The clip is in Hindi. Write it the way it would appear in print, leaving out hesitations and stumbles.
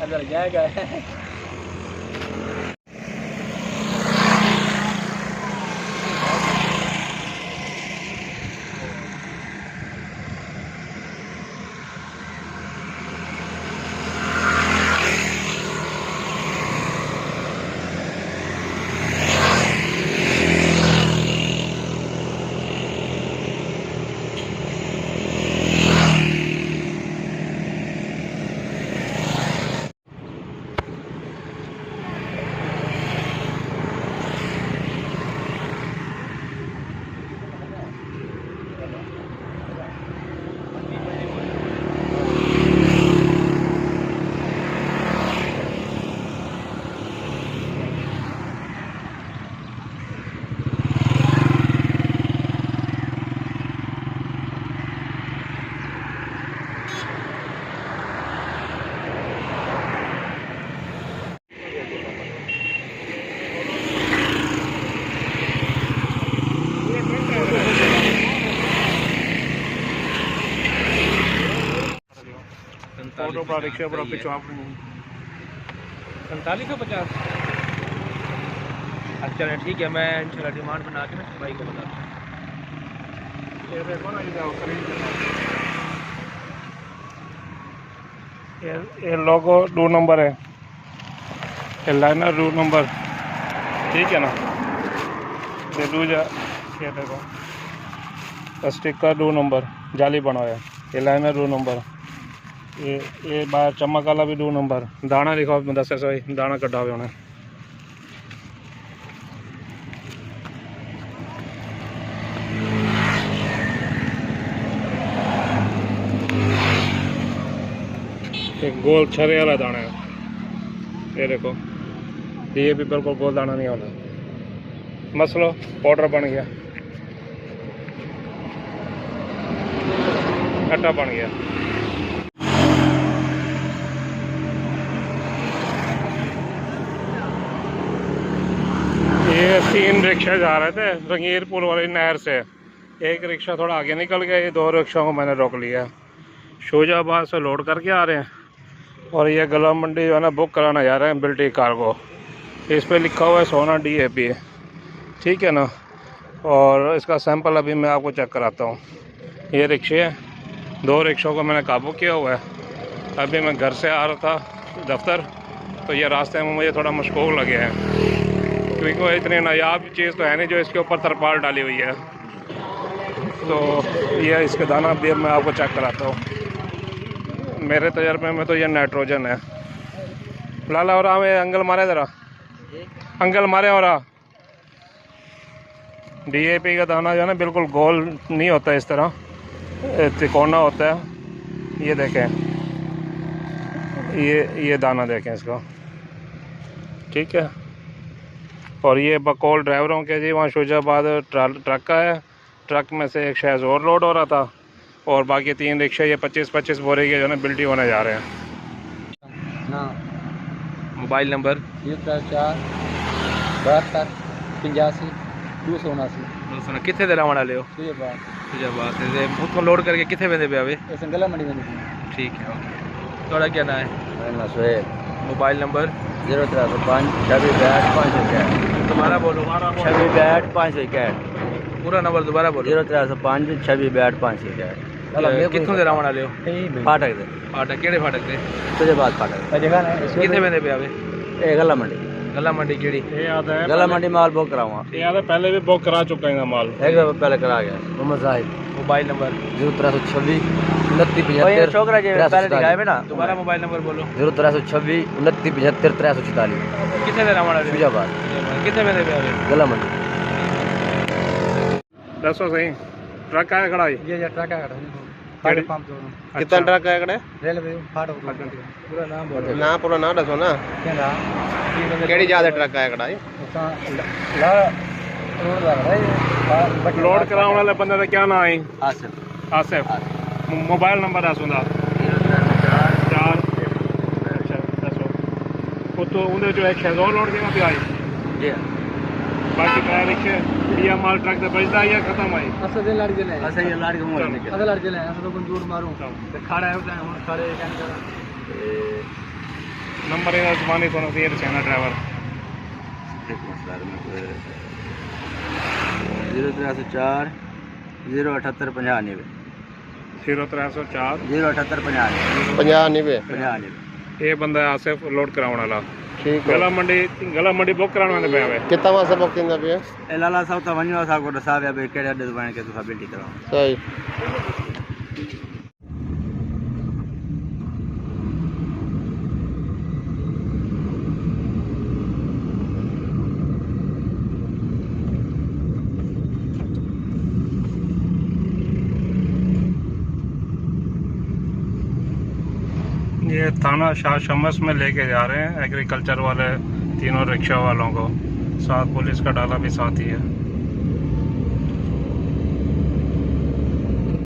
अंदर जाएगा। रिक्शा पर 4550। अच्छा ठीक है, मैं इंशाल्लाह डिमांड बना के ना भाई को बताता हूँ। ये लोगो 2 नंबर है, ये लाइनर 2 नंबर, ठीक है ना। ये दूजा ये देखो स्टिकर 2 नंबर जाली बनाया, ये लाइनर 2 नंबर, ये बाहर चमक वाला भी 2 नंबर। दाना लिखा दस सही दाना कटा हुए उन्हें। एक गोल छरे वाला दाना है, ये देखो ये भी बिल्कुल गोल दाना नहीं होता। मसलो पाउडर बन गया, आटा बन गया। ये 3 रिक्शा जा रहे थे रंगीरपुर वाली नहर से। एक रिक्शा थोड़ा आगे निकल गया, ये 2 रिक्शाओं को मैंने रोक लिया। शोजाबाद से लोड करके आ रहे हैं और ये गला मंडी जो है ना बुक कराना जा रहे हैं बिल्टी कार्गो। इस पे लिखा हुआ है सोना DAP, ठीक है ना। और इसका सैंपल अभी मैं आपको चेक कराता हूँ। ये रिक्शे हैं, 2 रिक्शों को मैंने काबू किया हुआ है। अभी मैं घर से आ रहा था दफ्तर, तो ये रास्ते में मुझे थोड़ा मशकूक लगे हैं, क्योंकि वो इतनी नायाब चीज़ तो है नहीं जो इसके ऊपर तरपाल डाली हुई है। तो ये इसके दाना भी मैं आपको चेक कराता हूँ। मेरे तजर्बे में तो ये नाइट्रोजन है। लाला और में अंगल मारे ज़रा, अंगल मारे और DAP का दाना जो है ना बिल्कुल गोल नहीं होता, इस तरह तिकोना होता है। ये देखें, ये दाना देखें इसका, ठीक है। और ये बकौल ड्राइवरों के जी वहाँ शोजाबाद ट्रक का है। ट्रक में से एक शायद और लोड हो रहा था और बाकी 3 रिक्शे ये 25-25 बोरे के जो है ना बिल्टी होने जा रहे हैं। मोबाइल नंबर 47285 कितने देर आने वाले हो? उतो लोड करके कितने बंदे पे आवे? गला मंडी में। ठीक है, ओके। थोड़ा क्या नाम है? मोबाइल नंबर 0305 2662 दोबारा बोलो। 2662 पूरा नंबर दोबारा बोलो। 0305 2662 कितों देर आने वाले हो? फाटक दे फाटक केड़े फाटक से? तुझे बात फाटक कितने बंदे पे आवे? गला मंडी। गला मंडी केड़ी? गला मंडी माल बुक कराऊंगा। ये याद है पहले भी बुक करा चुका है माल, एक दफा पहले करा गया। मोहम्मद साहिब। मोबाइल नंबर 0326 2975 छोकरा जे पहले दिखाए में ना, दोबारा मोबाइल नंबर बोलो। 0326 2975 346। कितने देर आने वाले हो? शुजाबाद। कितने बंदे पे आवे? गला मंडी। दसो सही ट्रक आया खड़ा है। ये ट्रक है कितना ट्रक आया खड़ा है? रेलवे फाटक पूरा नाम बोलो। ना पूरा ना दसो ना, केड़ी ज्यादा ट्रक आया खड़ा है? लोड कराने वाले बंदे का क्या नाम है? आसिफ। मोबाइल नंबर दस उनका 4 दसो तो उन्हें जो एक शेज़ोर लोड के पे आई जी। बाकी काय रिक्शे ये माल ट्रक से बचता है या खत्म है? असा दे लड़ गए असा ये लड़ के मुंह निकल असा लड़ गए असा तो कोई जोर मारूं खड़ा है खड़े क्या करा नंबर इनका ज़बानी तो नहीं है सेना ड्राइवर 0304 078 95 0304 078 95 95 95 ये बंदा आसिफ लोड कराने वाला ठीक है गला मंडी बुक कराने वाले पे आवे कितना मासा बुक थींदा पिया ए लाला साहब तो वञो असां को ॾसाव्या भई कहिड़े अॾे वञ के तुसां बिल्टी कराओ सही ये थाना शाह शमस में लेके जा रहे हैं एग्रीकल्चर वाले तीनों रिक्शा वालों को, साथ पुलिस का डाला भी साथ ही है।